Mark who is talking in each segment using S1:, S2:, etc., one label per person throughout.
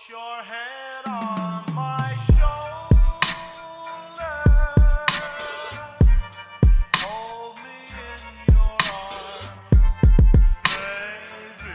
S1: your head on my shoulder. Hold me in your arms, baby.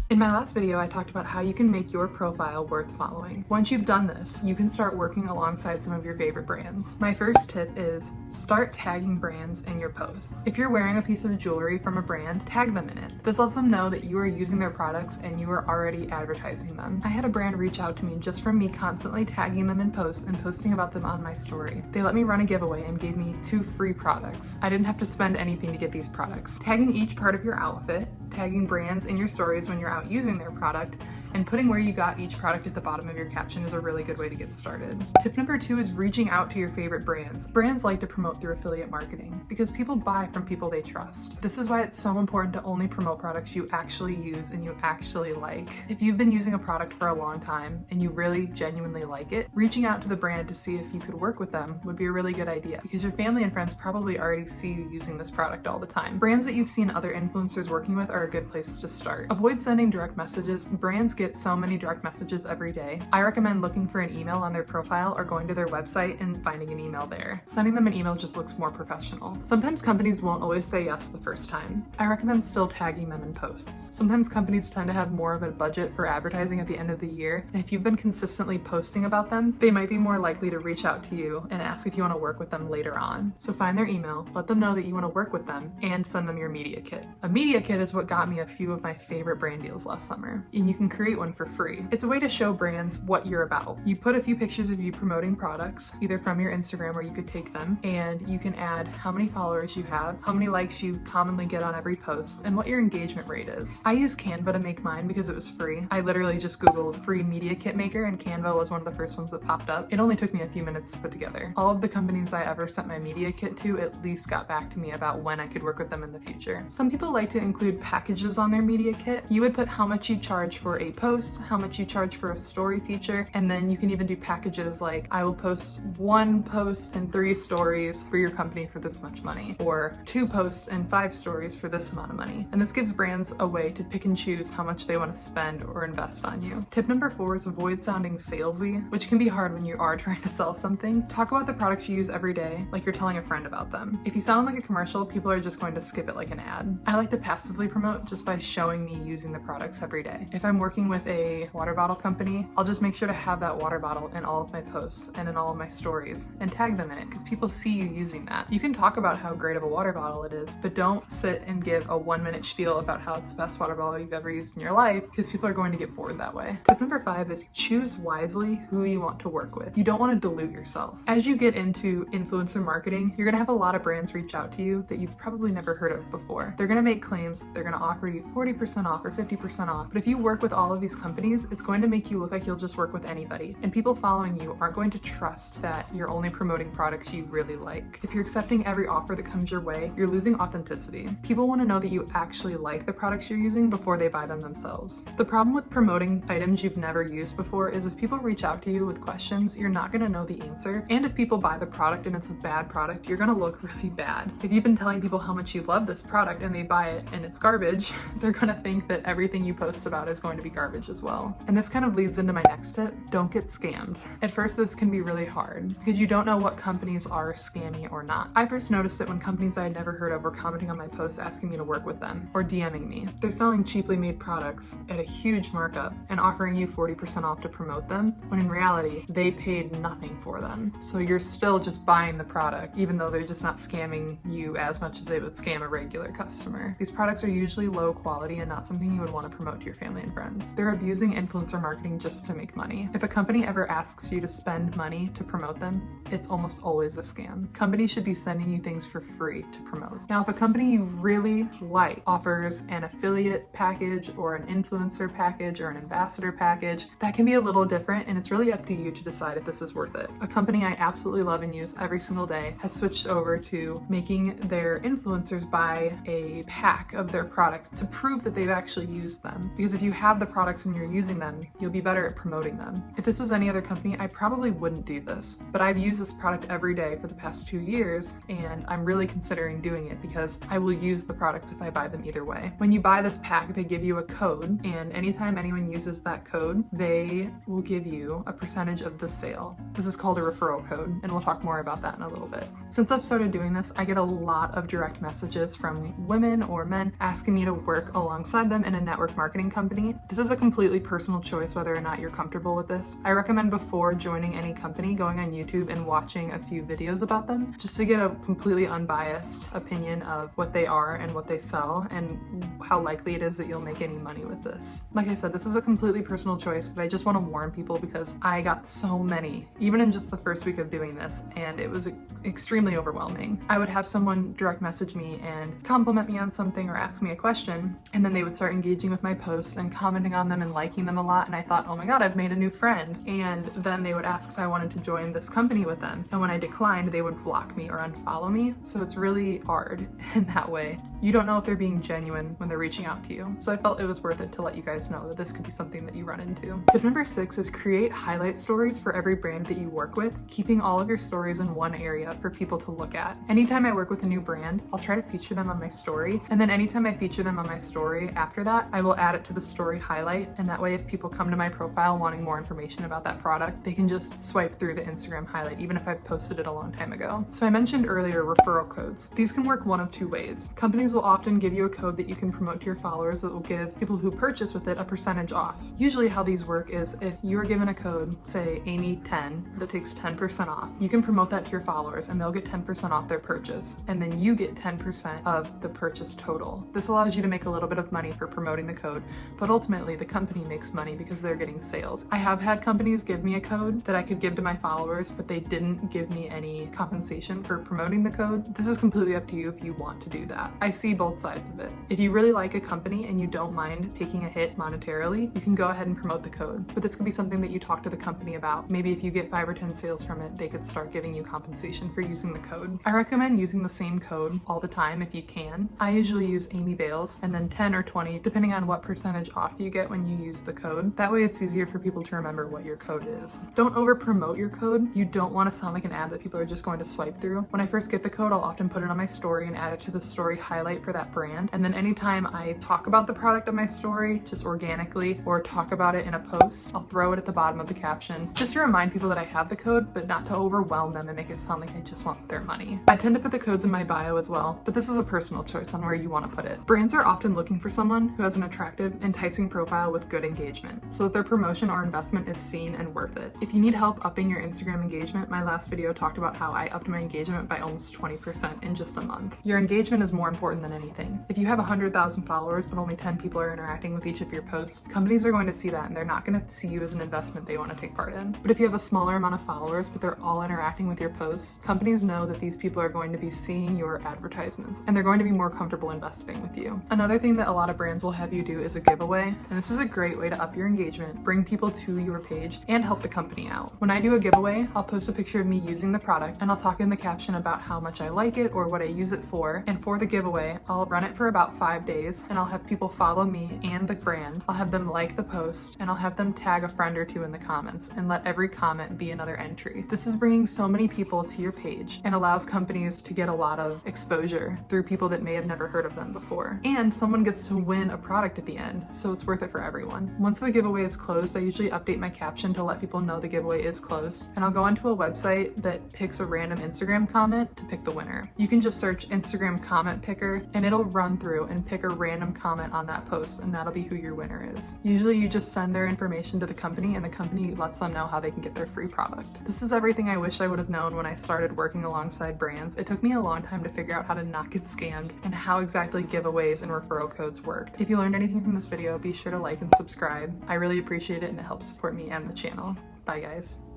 S2: In my last video, I talked about how you can make your profile worth following. Once you've done this, you can start working alongside some of your favorite brands. My first tip is start tagging brands in your posts. If you're wearing a piece of jewelry from a brand, tag them in it. This lets them know that you are using their products and you are already advertising them. I had a brand reach out to me just from me constantly tagging them in posts and posting about them on my story. They let me run a giveaway and gave me 2 free products. I didn't have to spend anything to get these products. Tagging each part of your outfit, tagging brands in your stories when you're out using their product, and putting where you got each product at the bottom of your caption is a really good way to get started. Tip number 2 is reaching out to your favorite brands. Brands like to promote through affiliate marketing because people buy from people they trust. This is why it's so important to only promote products you actually use and you actually like. If you've been using a product for a long time and you really genuinely like it, reaching out to the brand to see if you could work with them would be a really good idea because your family and friends probably already see you using this product all the time. Brands that you've seen other influencers working with are a good place to start. Avoid sending direct messages. Brands get so many direct messages every day. I recommend looking for an email on their profile or going to their website and finding an email there. Sending them an email just looks more professional. Sometimes companies won't always say yes the first time. I recommend still tagging them in posts. Sometimes companies tend to have more of a budget for advertising at the end of the year, and if you've been consistently posting about them, they might be more likely to reach out to you and ask if you want to work with them later on. So find their email, let them know that you want to work with them, and send them your media kit. A media kit is what got me a few of my favorite brand deals last summer, and you can create one for free. It's a way to show brands what you're about. You put a few pictures of you promoting products, either from your Instagram or you could take them, and you can add how many followers you have, how many likes you commonly get on every post, and what your engagement rate is. I use Canva to make mine because it was free. I literally just Googled free media kit maker and Canva was one of the first ones that popped up. It only took me a few minutes to put together. All of the companies I ever sent my media kit to at least got back to me about when I could work with them in the future. Some people like to include packages on their media kit. You would put how much you charge for a post, how much you charge for a story feature, and then you can even do packages like I will post 1 post and 3 stories for your company for this much money, or 2 posts and 5 stories for this amount of money. And this gives brands a way to pick and choose how much they want to spend or invest on you. Tip number 4 is avoid sounding salesy, which can be hard when you are trying to sell something. Talk about the products you use every day like you're telling a friend about them. If you sound like a commercial, people are just going to skip it like an ad. I like to passively promote just by showing me using the products every day. If I'm working with a water bottle company, I'll just make sure to have that water bottle in all of my posts and in all of my stories and tag them in it because people see you using that. You can talk about how great of a water bottle it is, but don't sit and give a 1-minute spiel about how it's the best water bottle you've ever used in your life because people are going to get bored that way. Tip number 5 is choose wisely who you want to work with. You don't want to dilute yourself. As you get into influencer marketing, you're going to have a lot of brands reach out to you that you've probably never heard of before. They're going to make claims, they're going to offer you 40% off or 50% off, but if you work with all of these companies, it's going to make you look like you'll just work with anybody, and people following you aren't going to trust that you're only promoting products you really like. If you're accepting every offer that comes your way, you're losing authenticity. People want to know that you actually like the products you're using before they buy them themselves. The problem with promoting items you've never used before is if people reach out to you with questions, you're not going to know the answer, and if people buy the product and it's a bad product, you're going to look really bad. If you've been telling people how much you love this product and they buy it and it's garbage, they're going to think that everything you post about is going to be garbage as well. And this kind of leads into my next tip: don't get scammed. At first, this can be really hard because you don't know what companies are scammy or not. I first noticed it when companies I had never heard of were commenting on my posts asking me to work with them or DMing me. They're selling cheaply made products at a huge markup and offering you 40% off to promote them, when in reality, they paid nothing for them. So you're still just buying the product, even though they're just not scamming you as much as they would scam a regular customer. These products are usually low quality and not something you would want to promote to your family and friends. They're abusing influencer marketing just to make money. If a company ever asks you to spend money to promote them, it's almost always a scam. Companies should be sending you things for free to promote. Now, if a company you really like offers an affiliate package or an influencer package or an ambassador package, that can be a little different, and it's really up to you to decide if this is worth it. A company I absolutely love and use every single day has switched over to making their influencers buy a pack of their products to prove that they've actually used them. Because if you have the product products and you're using them, you'll be better at promoting them. If this was any other company, I probably wouldn't do this, but I've used this product every day for the past 2 years, and I'm really considering doing it because I will use the products if I buy them either way. When you buy this pack, they give you a code, and anytime anyone uses that code, they will give you a percentage of the sale. This is called a referral code, and we'll talk more about that in a little bit. Since I've started doing this, I get a lot of direct messages from women or men asking me to work alongside them in a network marketing company. This is a completely personal choice whether or not you're comfortable with this. I recommend before joining any company going on YouTube and watching a few videos about them just to get a completely unbiased opinion of what they are and what they sell and how likely it is that you'll make any money with this. Like I said, this is a completely personal choice, but I just want to warn people because I got so many, even in just the first week of doing this, and it was extremely overwhelming. I would have someone direct message me and compliment me on something or ask me a question, and then they would start engaging with my posts and commenting on them and liking them a lot, and I thought, oh my god, I've made a new friend. And then they would ask if I wanted to join this company with them, and when I declined, they would block me or unfollow me. So it's really hard in that way. You don't know if they're being genuine when they're reaching out to you. So I felt it was worth it to let you guys know that this could be something that you run into. Tip number 6 is create highlight stories for every brand that you work with, keeping all of your stories in one area for people to look at. Anytime I work with a new brand, I'll try to feature them on my story, and then anytime I feature them on my story after that, I will add it to the story highlight, and that way if people come to my profile wanting more information about that product, they can just swipe through the Instagram highlight even if I've posted it a long time ago. So I mentioned earlier referral codes. These can work one of two ways. Companies will often give you a code that you can promote to your followers that will give people who purchase with it a percentage off. Usually how these work is if you are given a code, say Amy10, that takes 10% off, you can promote that to your followers and they'll get 10% off their purchase, and then you get 10% of the purchase total. This allows you to make a little bit of money for promoting the code, but ultimately the company makes money because they're getting sales. I have had companies give me a code that I could give to my followers, but they didn't give me any compensation for promoting the code. This is completely up to you if you want to do that. I see both sides of it. If you really like a company and you don't mind taking a hit monetarily, you can go ahead and promote the code, but this could be something that you talk to the company about. Maybe if you get 5 or 10 sales from it, they could start giving you compensation for using the code. I recommend using the same code all the time if you can. I usually use Amy Bales and then 10 or 20, depending on what percentage off you get when you use the code. That way it's easier for people to remember what your code is. Don't over promote your code. You don't want to sound like an ad that people are just going to swipe through. When I first get the code, I'll often put it on my story and add it to the story highlight for that brand. And then anytime I talk about the product on my story, just organically, or talk about it in a post, I'll throw it at the bottom of the caption, just to remind people that I have the code, but not to overwhelm them and make it sound like I just want their money. I tend to put the codes in my bio as well, but this is a personal choice on where you want to put it. Brands are often looking for someone who has an attractive, enticing profile with good engagement, so that their promotion or investment is seen and worth it. If you need help upping your Instagram engagement, my last video talked about how I upped my engagement by almost 20% in just a month. Your engagement is more important than anything. If you have 100,000 followers, but only 10 people are interacting with each of your posts, companies are going to see that and they're not going to see you as an investment they want to take part in. But if you have a smaller amount of followers, but they're all interacting with your posts, companies know that these people are going to be seeing your advertisements and they're going to be more comfortable investing with you. Another thing that a lot of brands will have you do is a giveaway, and this is a great way to up your engagement, bring people to your page, and help the company out. When I do a giveaway, I'll post a picture of me using the product and I'll talk in the caption about how much I like it or what I use it for, and for the giveaway, I'll run it for about 5 days and I'll have people follow me and the brand. I'll have them like the post and I'll have them tag a friend or two in the comments and let every comment be another entry. This is bringing so many people to your page and allows companies to get a lot of exposure through people that may have never heard of them before. And someone gets to win a product at the end, so it's worth it for everyone. Once the giveaway is closed, I usually update my caption to let people know the giveaway is closed, and I'll go onto a website that picks a random Instagram comment to pick the winner. You can just search Instagram comment picker and it'll run through and pick a random comment on that post, and that'll be who your winner is. Usually you just send their information to the company and the company lets them know how they can get their free product. This is everything I wish I would have known when I started working alongside brands. It took me a long time to figure out how to not get scammed and how exactly giveaways and referral codes worked. If you learned anything from this video, be sure to like and subscribe. I really appreciate it and it helps support me and the channel. Bye guys.